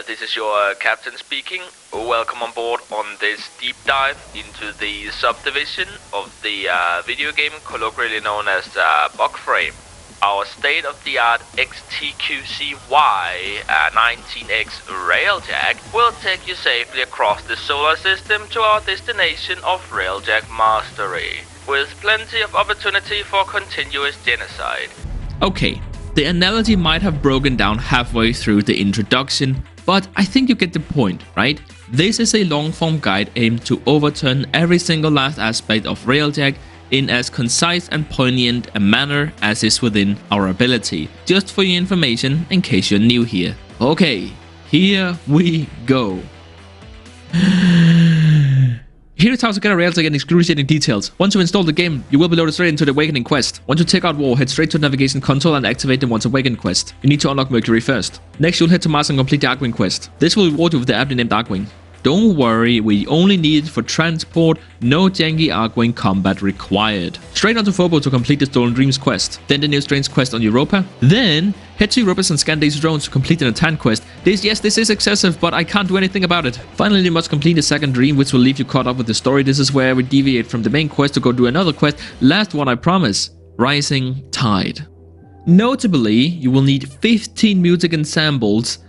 This is your captain speaking. Welcome on board on this deep dive into the subdivision of the video game colloquially known as Warframe. Our state-of-the-art XTQCY 19X Railjack will take you safely across the solar system to our destination of Railjack Mastery, with plenty of opportunity for continuous genocide. Okay, the analogy might have broken down halfway through the introduction, but I think you get the point, right? This is a long-form guide aimed to overturn every single last aspect of Railjack in as concise and poignant a manner as is within our ability, just for your information in case you're new here. Okay, here we go. Here is how to get a Railjack in excruciating details. Once you install the game, you will be loaded straight into the Awakening quest. Once you take out War, head straight to the navigation console and activate the Once Awakened quest. You need to unlock Mercury first. Next, you'll head to Mars and complete the Arkwing quest. This will reward you with the aptly named Arkwing. Don't worry, we only need it for transport, no janky Arkwing combat required. Straight onto Phobos to complete the Stolen Dreams quest, then the New Strange quest on Europa, then head to Europa and scan these drones to complete the Natan quest. This is excessive, but I can't do anything about it. Finally, you must complete the second dream, which will leave you caught up with the story. This is where we deviate from the main quest to go do another quest. Last one, I promise. Rising Tide. Notably, you will need 15 music ensembles,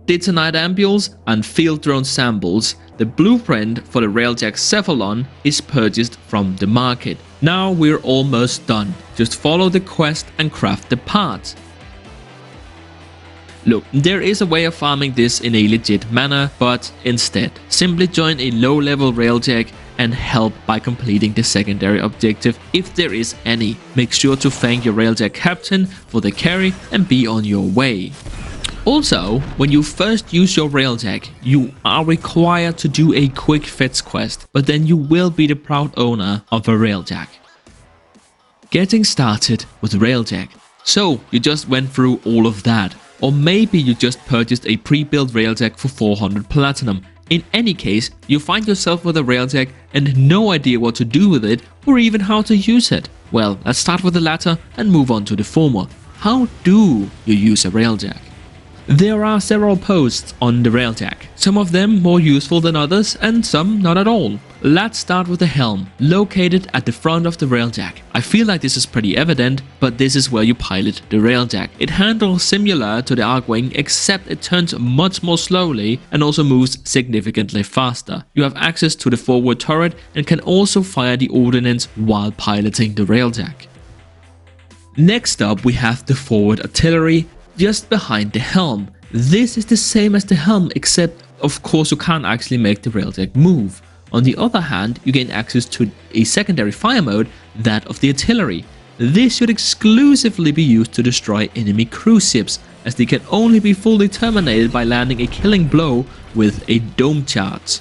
detonite ampules and field drone samples. The blueprint for the Railjack Cephalon is purchased from the market. Now we're almost done. Just follow the quest and craft the parts. Look, there is a way of farming this in a legit manner, but instead, simply join a low-level Railjack and help by completing the secondary objective if there is any. Make sure to thank your Railjack captain for the carry and be on your way. Also, when you first use your Railjack, you are required to do a quick fetch quest, but then you will be the proud owner of a Railjack. Getting started with Railjack. So, you just went through all of that, or maybe you just purchased a pre-built Railjack for 400 platinum. In any case, you find yourself with a Railjack and no idea what to do with it or even how to use it. Well, let's start with the latter and move on to the former. How do you use a Railjack? There are several posts on the Railjack, some of them more useful than others and some not at all. Let's start with the helm, located at the front of the Railjack. I feel like this is pretty evident, but this is where you pilot the Railjack. It handles similar to the Arkwing, except it turns much more slowly and also moves significantly faster. You have access to the forward turret and can also fire the Oronance while piloting the Railjack. Next up we have the forward artillery, just behind the helm. This is the same as the helm, except of course you can't actually make the Railjack move. On the other hand, you gain access to a secondary fire mode, that of the artillery. This should exclusively be used to destroy enemy cruise ships, as they can only be fully terminated by landing a killing blow with a dome charge.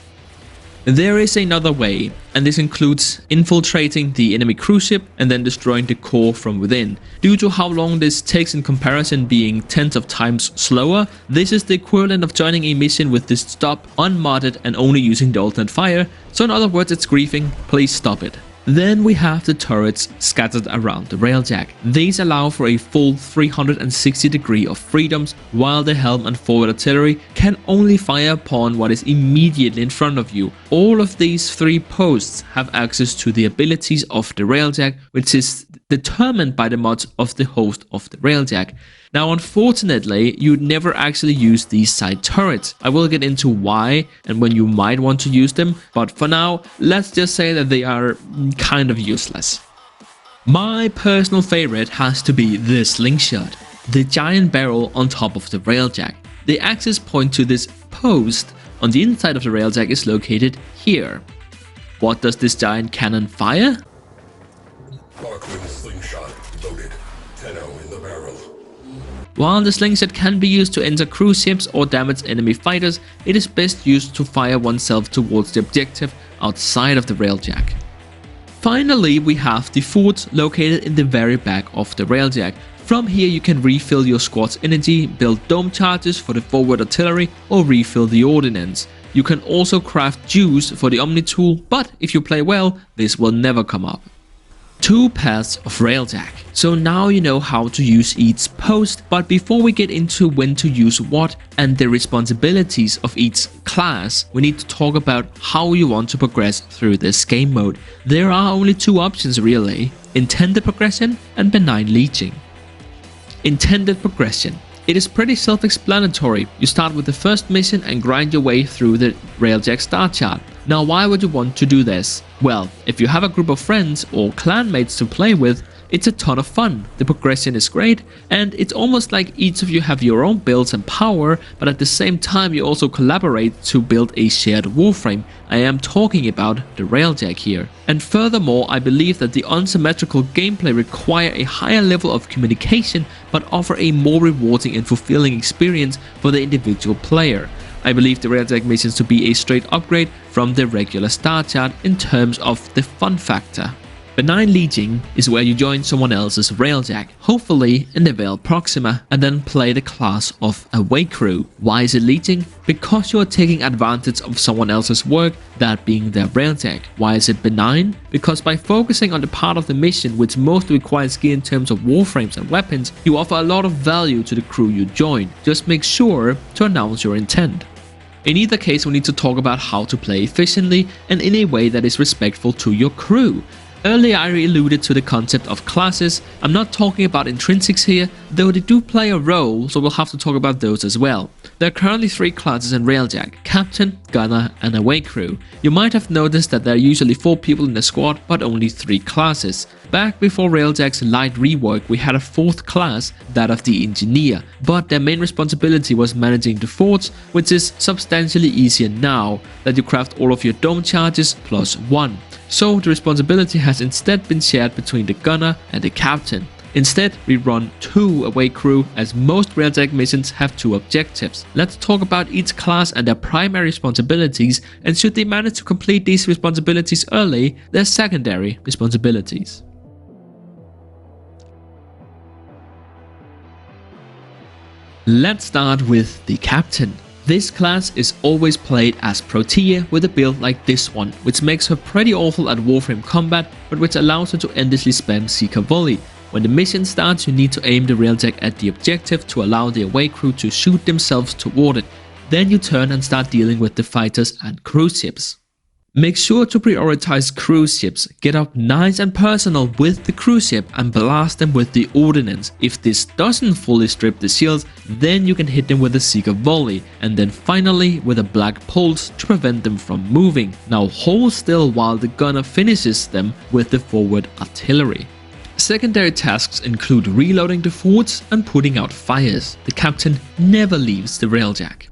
There is another way, and this includes infiltrating the enemy cruise ship and then destroying the core from within. Due to how long this takes in comparison being tens of times slower, this is the equivalent of joining a mission with this stop unmodded and only using the alternate fire, so in other words it's griefing, please stop it. Then we have the turrets scattered around the Railjack. These allow for a full 360 degree of freedoms, while the helm and forward artillery can only fire upon what is immediately in front of you. All of these three posts have access to the abilities of the Railjack, which is determined by the mods of the host of the Railjack. Now unfortunately, you'd never actually use these side turrets. I will get into why and when you might want to use them, but for now, let's just say that they are kind of useless. My personal favorite has to be the slingshot, the giant barrel on top of the Railjack. The access point to this post on the inside of the Railjack is located here. What does this giant cannon fire? Arkwing slingshot loaded. 10-0 in the barrel. While the slingshot can be used to enter cruise ships or damage enemy fighters, it is best used to fire oneself towards the objective outside of the Railjack. Finally, we have the fort located in the very back of the Railjack. From here you can refill your squad's energy, build dome charges for the forward artillery, or refill the ordnance. You can also craft juice for the Omni tool, but if you play well, this will never come up. 2 paths of Railjack. So now you know how to use each post, but before we get into when to use what and the responsibilities of each class, we need to talk about how you want to progress through this game mode. There are only 2 options really: intended progression and benign leeching. Intended progression. It is pretty self-explanatory. You start with the first mission and grind your way through the Railjack star chart. Now why would you want to do this? Well, if you have a group of friends or clanmates to play with, it's a ton of fun. The progression is great, and it's almost like each of you have your own builds and power, but at the same time you also collaborate to build a shared Warframe. I am talking about the Railjack here. And furthermore, I believe that the unsymmetrical gameplay require a higher level of communication, but offer a more rewarding and fulfilling experience for the individual player. I believe the Railjack missions to be a straight upgrade from the regular star chart in terms of the fun factor. Benign leeching is where you join someone else's Railjack, hopefully in the Veil Proxima, and then play the class of Away Crew. Why is it leeching? Because you are taking advantage of someone else's work, that being their Railjack. Why is it benign? Because by focusing on the part of the mission which most requires gear in terms of warframes and weapons, you offer a lot of value to the crew you join. Just make sure to announce your intent. In either case, we need to talk about how to play efficiently and in a way that is respectful to your crew. Earlier I alluded to the concept of classes. I'm not talking about Intrisics here, though they do play a role, so we'll have to talk about those as well. There are currently 3 classes in Railjack: Captain, Gunner and Away Crew. You might have noticed that there are usually 4 people in the squad, but only 3 classes. Back before Railjack's light rework, we had a 4th class, that of the Engineer, but their main responsibility was managing the forts, which is substantially easier now that you craft all of your dome charges plus 1. So the responsibility has instead been shared between the Gunner and the Captain. Instead, we run 2 Away Crew, as most Railjack missions have 2 objectives. Let's talk about each class and their primary responsibilities, and should they manage to complete these responsibilities early, their secondary responsibilities. Let's start with the Captain. This class is always played as Protea with a build like this one, which makes her pretty awful at Warframe combat, but which allows her to endlessly spam Seeker Volley. When the mission starts, you need to aim the Railjack at the objective to allow the Away Crew to shoot themselves toward it. Then you turn and start dealing with the fighters and cruise ships. Make sure to prioritize cruise ships, get up nice and personal with the cruise ship and blast them with the Oronance. If this doesn't fully strip the shields, then you can hit them with a Seeker Volley, and then finally with a Black Pulse to prevent them from moving. Now hold still while the Gunner finishes them with the forward artillery. Secondary tasks include reloading the forts and putting out fires. The Captain never leaves the Railjack.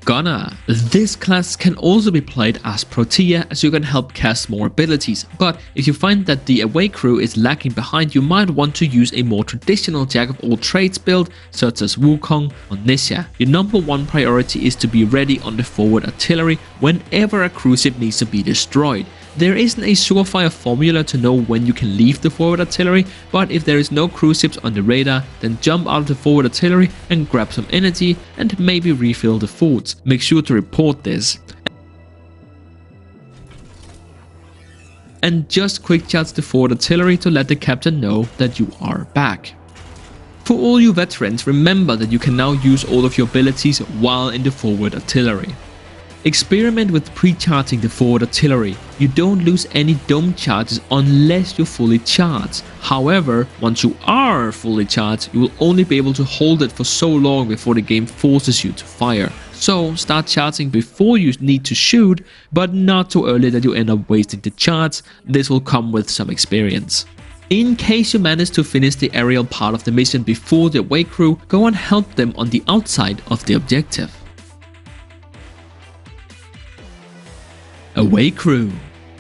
Gunner. This class can also be played as Protea, as you can help cast more abilities, but if you find that the Away Crew is lacking behind, you might want to use a more traditional Jack of all trades build such as Wukong or Nisha. Your number 1 priority is to be ready on the forward artillery whenever a cruise ship needs to be destroyed. There isn't a surefire formula to know when you can leave the forward artillery, but if there is no cruise ships on the radar, then jump out of the forward artillery and grab some energy and maybe refill the forts. Make sure to report this. And just quick charge the forward artillery to let the Captain know that you are back. For all you veterans, remember that you can now use all of your abilities while in the forward artillery. Experiment with pre-charging the forward artillery. You don't lose any dome charges unless you're fully charged. However, once you are fully charged, you will only be able to hold it for so long before the game forces you to fire. So start charging before you need to shoot, but not too early that you end up wasting the charge. This will come with some experience. In case you manage to finish the aerial part of the mission before the Away Crew, go and help them on the outside of the objective. Away Crew.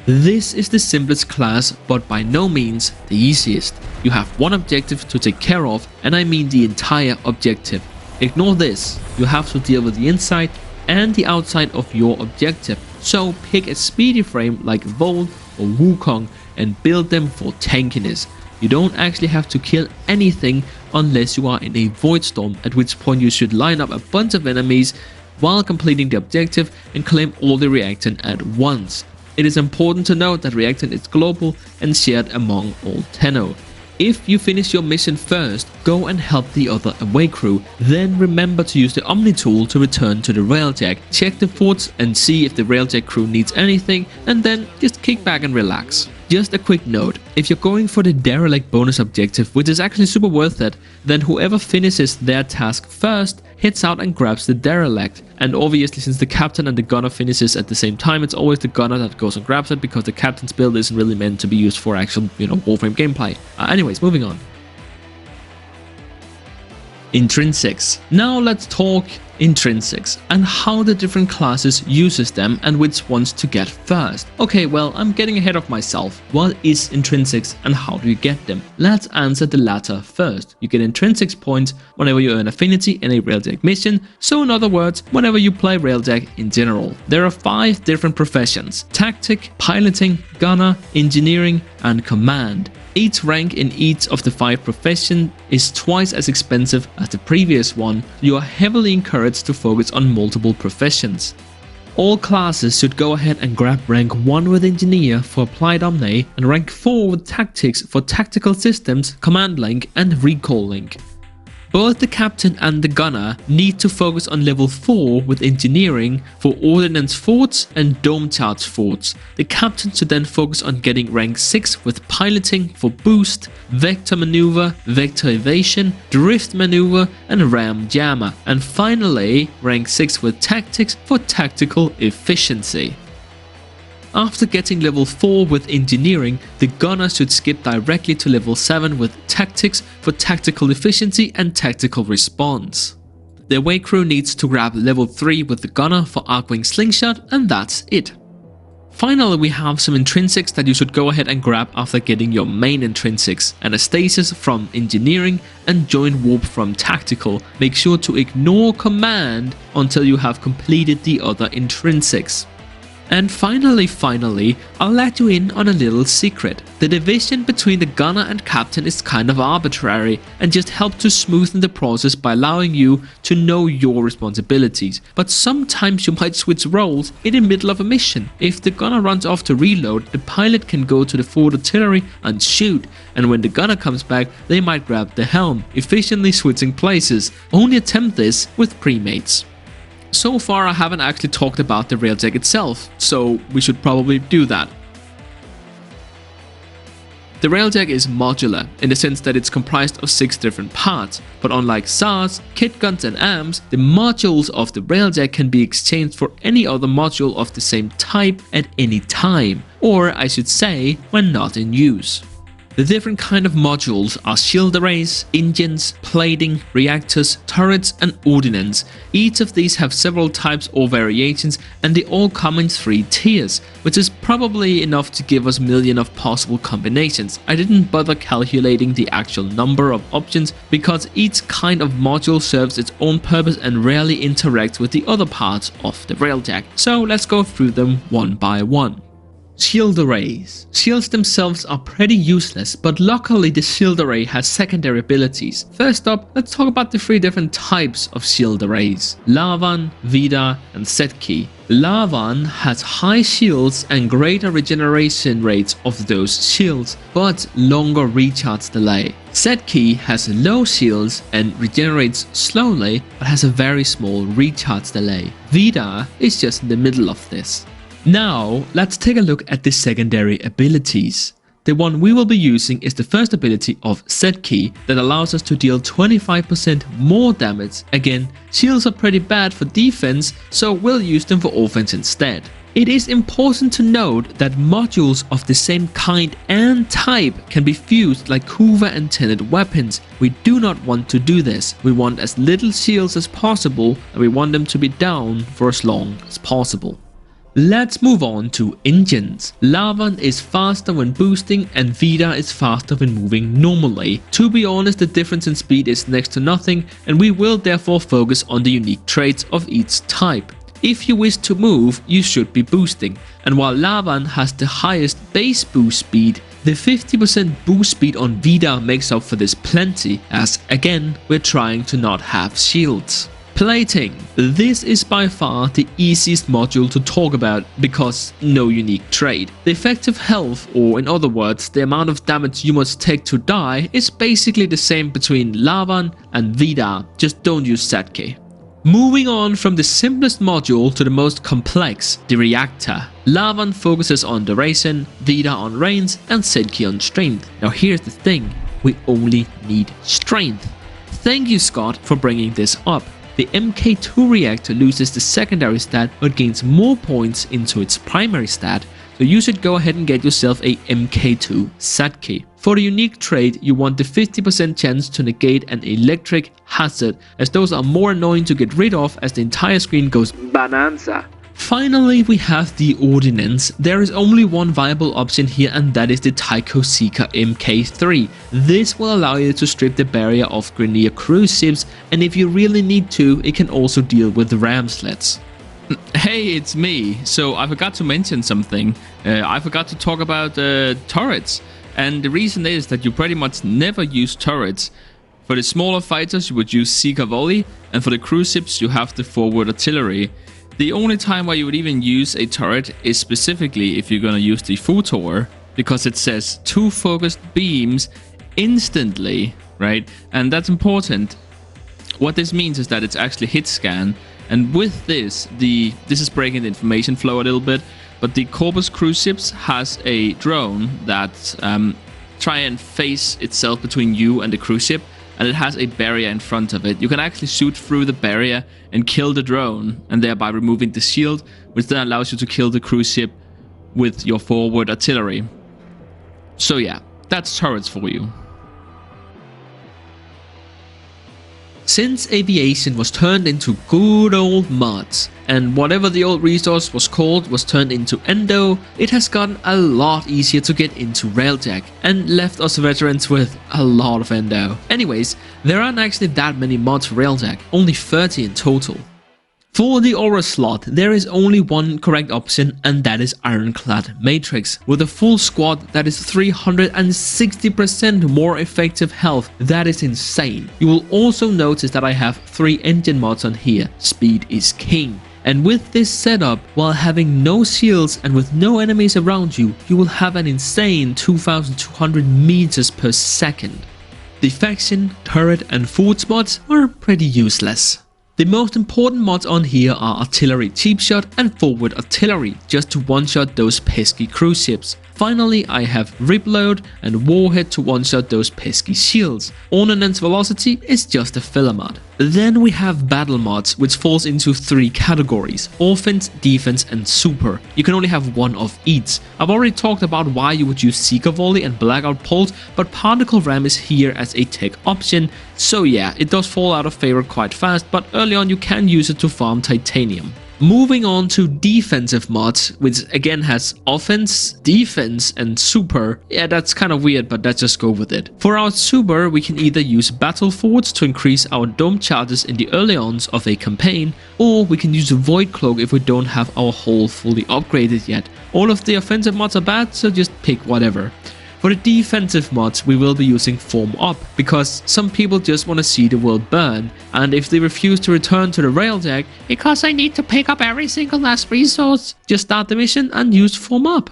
This is the simplest class, but by no means the easiest. You have one objective to take care of, and I mean the entire objective. Ignore this, you have to deal with the inside and the outside of your objective. So pick a speedy frame like Volt or Wukong and build them for tankiness. You don't actually have to kill anything unless you are in a Void Storm, at which point you should line up a bunch of enemies while completing the objective and claim all the reactor at once. It is important to note that Reactor is global and shared among all Tenno. If you finish your mission first, go and help the other away crew, then remember to use the Omni tool to return to the Railjack, check the forts and see if the Railjack crew needs anything, and then just kick back and relax. Just a quick note, if you're going for the derelict bonus objective, which is actually super worth it, then whoever finishes their task first heads out and grabs the derelict. And obviously, since the captain and the gunner finishes at the same time, it's always the gunner that goes and grabs it, because the captain's build isn't really meant to be used for actual, Warframe gameplay. Anyways, moving on. Intrinsics. Now let's talk intrinsics and how the different classes uses them and which ones to get first. Okay, well, I'm getting ahead of myself. What is intrinsics and how do you get them? Let's answer the latter first. You get intrinsics points whenever you earn affinity in a Railjack mission, so in other words, whenever you play Railjack in general. There are 5 different professions: tactic, piloting, gunner, engineering, and command. Each rank in each of the 5 professions is twice as expensive as the previous one. You are heavily encouraged to focus on multiple professions. All classes should go ahead and grab rank 1 with Engineer for Applied Omni and rank 4 with Tactics for Tactical Systems, Command Link, and Recall Link. Both the captain and the gunner need to focus on level 4 with engineering for ordnance forts and dome charge forts. The captain should then focus on getting rank 6 with piloting for boost, vector maneuver, vector evasion, drift maneuver, and ram jammer. And finally, rank 6 with tactics for tactical efficiency. After getting level 4 with engineering, the gunner should skip directly to level 7 with tactics for tactical efficiency and tactical response. The away crew needs to grab level 3 with the gunner for Arcwing Slingshot, and that's it. Finally, we have some intrinsics that you should go ahead and grab after getting your main intrinsics: Anastasis from engineering and joint warp from tactical. Make sure to ignore command until you have completed the other intrinsics. And finally, I'll let you in on a little secret. The division between the gunner and captain is kind of arbitrary and just helps to smoothen the process by allowing you to know your responsibilities. But sometimes you might switch roles in the middle of a mission. If the gunner runs off to reload, the pilot can go to the forward artillery and shoot, and when the gunner comes back, they might grab the helm, efficiently switching places. Only attempt this with premates. So far I haven't actually talked about the Railjack itself, so we should probably do that. The Railjack is modular in the sense that it's comprised of 6 different parts, but unlike SARS, kit guns and AMs, the modules of the Railjack can be exchanged for any other module of the same type at any time, or I should say, when not in use. The different kind of modules are shield arrays, engines, plating, reactors, turrets, and ordnance. Each of these have several types or variations, and they all come in 3 tiers, which is probably enough to give us millions of possible combinations. I didn't bother calculating the actual number of options because each kind of module serves its own purpose and rarely interacts with the other parts of the Railjack. So let's go through them one by one. Shield arrays. Shields themselves are pretty useless, but luckily the shield array has secondary abilities. First up, let's talk about the 3 different types of shield arrays: Lavan, Vida, and Setki. Lavan has high shields and greater regeneration rates of those shields, but longer recharge delay. Setki has low shields and regenerates slowly, but has a very small recharge delay. Vida is just in the middle of this. Now, let's take a look at the secondary abilities. The one we will be using is the first ability of Setki that allows us to deal 25% more damage. Again, shields are pretty bad for defense, so we'll use them for offense instead. It is important to note that modules of the same kind and type can be fused like Kuva and Tenet weapons. We do not want to do this. We want as little shields as possible, and we want them to be down for as long as possible. Let's move on to engines. Lavan is faster when boosting and Vida is faster when moving normally. To be honest, the difference in speed is next to nothing, and we will therefore focus on the unique traits of each type. If you wish to move, you should be boosting, and while Lavan has the highest base boost speed, the 50% boost speed on Vida makes up for this plenty, as again, we're trying to not have shields. Plating. This is by far the easiest module to talk about because no unique trait. The effective health, or in other words, the amount of damage you must take to die, is basically the same between Lavan and Vidar, just don't use Satke. Moving on from the simplest module to the most complex, the Reactor. Lavan focuses on duration, Vidar on range, and Setki on strength. Now here's the thing, we only need strength. Thank you, Scott, for bringing this up. The MK2 reactor loses the secondary stat but gains more points into its primary stat, so you should go ahead and get yourself a MK2 Satke. For the unique trait, you want the 50% chance to negate an electric hazard, as those are more annoying to get rid of as the entire screen goes bonanza. Finally, we have the Oronance. There is only one viable option here, and that is the Tycho Seeker MK3. This will allow you to strip the barrier of Grineer cruise ships, and if you really need to, it can also deal with the ram sleds. Hey, it's me. So I forgot to mention something. I forgot to talk about turrets. And the reason is that you pretty much never use turrets. For the smaller fighters, you would use Seeker Volley, and for the cruise ships, you have the forward artillery. The only time where you would even use a turret is specifically if you're gonna use the Futor, because it says 2 focused beams instantly, right? And that's important. What this means is that it's actually hit scan, and with this is breaking the information flow a little bit, but the Corpus cruise ships has a drone that try and face itself between you and the cruise ship, and it has a barrier in front of it. You can actually shoot through the barrier and kill the drone, and thereby removing the shield, which then allows you to kill the cruise ship with your forward artillery. So yeah, that's turrets for you. Since aviation was turned into good old mods, and whatever the old resource was called was turned into Endo, it has gotten a lot easier to get into Railjack, and left us veterans with a lot of Endo. Anyways, there aren't actually that many mods for Railjack, only 30 in total. For the aura slot, there is only one correct option, and that is Ironclad Matrix, with a full squad that is 360% more effective health. That is insane. You will also notice that I have 3 engine mods on here. Speed is king. And with this setup, while having no shields and with no enemies around you, you will have an insane 2200 meters per second. The faction, turret and forge mods are pretty useless. The most important mods on here are Artillery Cheap Shot and Forward Artillery, just to one-shot those pesky cruise ships. Finally, I have Ripload and Warhead to one-shot those pesky shields. Oronance Velocity is just a filler mod. Then we have battle mods, which falls into 3 categories: offense, defense and super. You can only have one of each. I've already talked about why you would use Seeker Volley and Blackout Pulse, but Particle Ram is here as a tech option. So yeah, it does fall out of favor quite fast, but early on you can use it to farm titanium. Moving on to defensive mods, which again has offense, defense and super. Yeah, that's kind of weird, but let's just go with it. For our super, we can either use Battle Forwards to increase our dome charges in the early ons of a campaign, or we can use Void Cloak if we don't have our hull fully upgraded yet. All of the offensive mods are bad, so just pick whatever. For the defensive mods, we will be using Form Up, because some people just want to see the world burn, and if they refuse to return to the Railjack because I need to pick up every single last resource, just start the mission and use Form Up.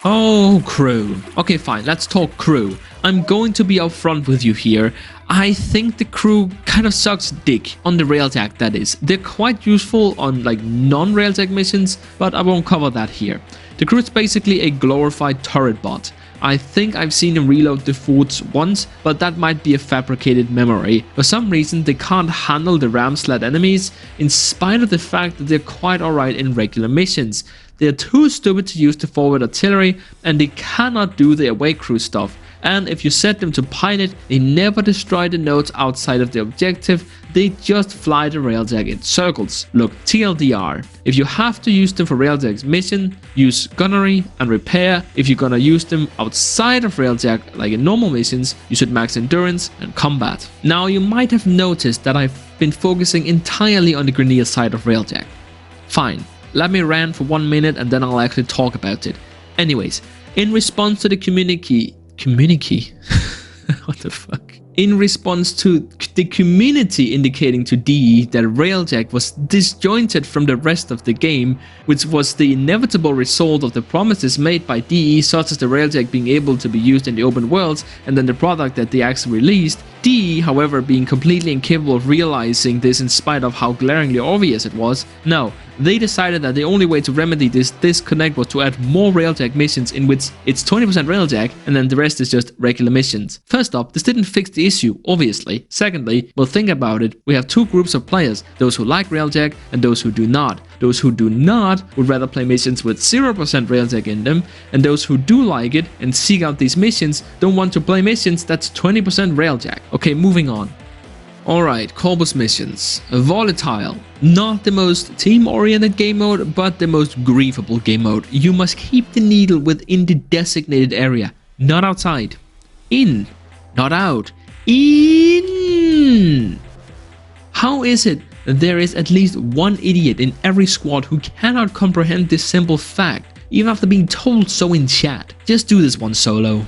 Oh, crew. Okay, fine, let's talk crew. I'm going to be upfront with you here. I think the crew kind of sucks dick on the Railjack, that is. They're quite useful on like non-Railjack missions, but I won't cover that here. The crew is basically a glorified turret bot. I think I've seen him reload the forts once, but that might be a fabricated memory. For some reason they can't handle the ram sled enemies, in spite of the fact that they're quite alright in regular missions. They're too stupid to use the forward artillery, and they cannot do the away crew stuff. And if you set them to pilot, they never destroy the nodes outside of the objective, they just fly the Railjack in circles. Look, TLDR, if you have to use them for Railjack's mission, use gunnery and repair. If you're gonna use them outside of Railjack, like in normal missions, you should max endurance and combat. Now you might have noticed that I've been focusing entirely on the Grineer side of Railjack. Fine, let me rant for 1 minute and then I'll actually talk about it. Anyways, in response to the community what the fuck? in response to the community indicating to DE that Railjack was disjointed from the rest of the game, which was the inevitable result of the promises made by DE, such as the Railjack being able to be used in the open worlds and then the product that they actually released. DE, however, being completely incapable of realizing this in spite of how glaringly obvious it was. No, they decided that the only way to remedy this disconnect was to add more Railjack missions in which it's 20% Railjack and then the rest is just regular missions. First up, this didn't fix the issue, obviously. Secondly, well, think about it. We have two groups of players, those who like Railjack and those who do not. Those who do not would rather play missions with 0% Railjack in them, and those who do like it and seek out these missions don't want to play missions that's 20% Railjack. Okay, moving on. Alright, Corpus missions. Volatile. Not the most team-oriented game mode, but the most griefable game mode. You must keep the needle within the designated area, not outside. In, not out. In! How is it that there is at least one idiot in every squad who cannot comprehend this simple fact, even after being told so in chat? Just do this one solo.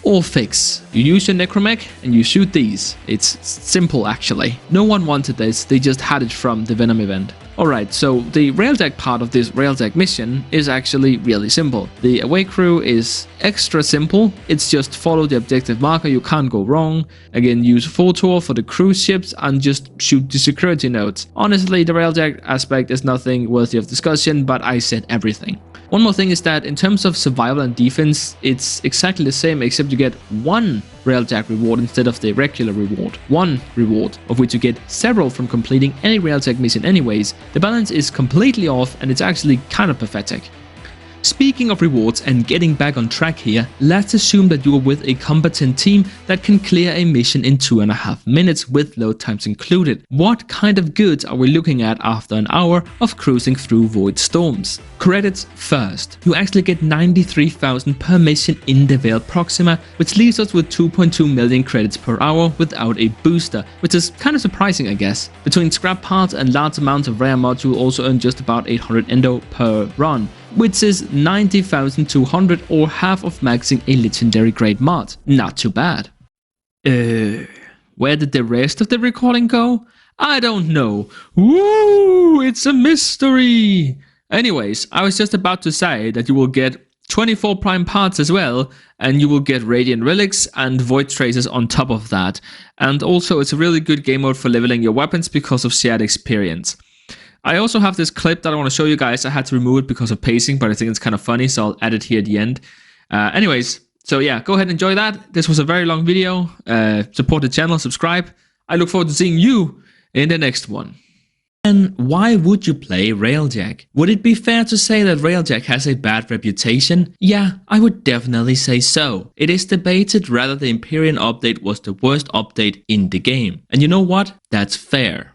Or fix. You use your necromech and you shoot these. It's simple actually. No one wanted this, they just had it from the Venom event. Alright, so the Railjack part of this Railjack mission is actually really simple. The away crew is extra simple. It's just follow the objective marker, you can't go wrong. Again, use Photor for the cruise ships and just shoot the security nodes. Honestly, the Railjack aspect is nothing worthy of discussion, but I said everything. One more thing is that in terms of survival and defense, it's exactly the same except you get one Railjack reward instead of the regular reward. One reward, of which you get several from completing any Railjack mission anyways. The balance is completely off and it's actually kind of pathetic. Speaking of rewards and getting back on track here, let's assume that you are with a competent team that can clear a mission in 2.5 minutes with load times included. What kind of goods are we looking at after an hour of cruising through Void Storms? Credits first. You actually get 93,000 per mission in the Veiled Proxima, which leaves us with 2.2 million credits per hour without a booster, which is kind of surprising I guess. Between scrap parts and large amounts of rare mods, you will also earn just about 800 endo per run, which is 90,200 or half of maxing a legendary grade mod. Not too bad. Where did the rest of the recording go? I don't know. Woo, it's a mystery. Anyways, I was just about to say that you will get 24 prime parts as well, and you will get radiant relics and void traces on top of that. And also it's a really good game mode for leveling your weapons because of shared experience. I also have this clip that I want to show you guys. I had to remove it because of pacing, but I think it's kind of funny, so I'll add it here at the end. Anyways, so yeah, go ahead and enjoy that. This was a very long video. Support the channel, subscribe. I look forward to seeing you in the next one. And why would you play Railjack? Would it be fair to say that Railjack has a bad reputation? Yeah, I would definitely say so. It is debated whether the Empyrean update was the worst update in the game. And you know what? That's fair.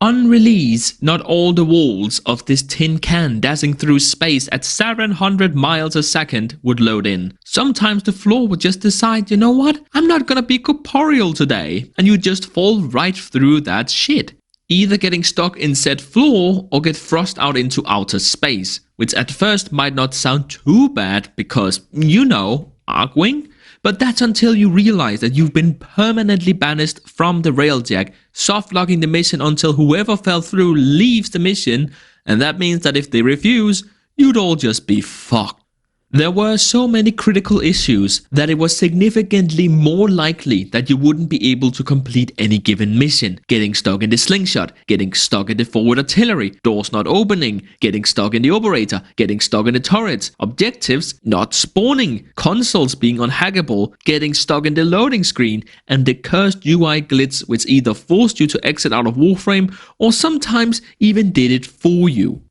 On release, not all the walls of this tin can dashing through space at 700 miles a second would load in. Sometimes the floor would just decide, you know what, I'm not gonna be corporeal today, and you just fall right through that shit. Either getting stuck in said floor or get thrust out into outer space, which at first might not sound too bad because, you know, Arcwing. But that's until you realize that you've been permanently banished from the Railjack, soft-locking the mission until whoever fell through leaves the mission, and that means that if they refuse, you'd all just be fucked. There were so many critical issues that it was significantly more likely that you wouldn't be able to complete any given mission. Getting stuck in the slingshot, getting stuck in the forward artillery, doors not opening, getting stuck in the operator, getting stuck in the turrets, objectives not spawning, consoles being unhackable, getting stuck in the loading screen, and the cursed UI glitch which either forced you to exit out of Warframe or sometimes even did it for you.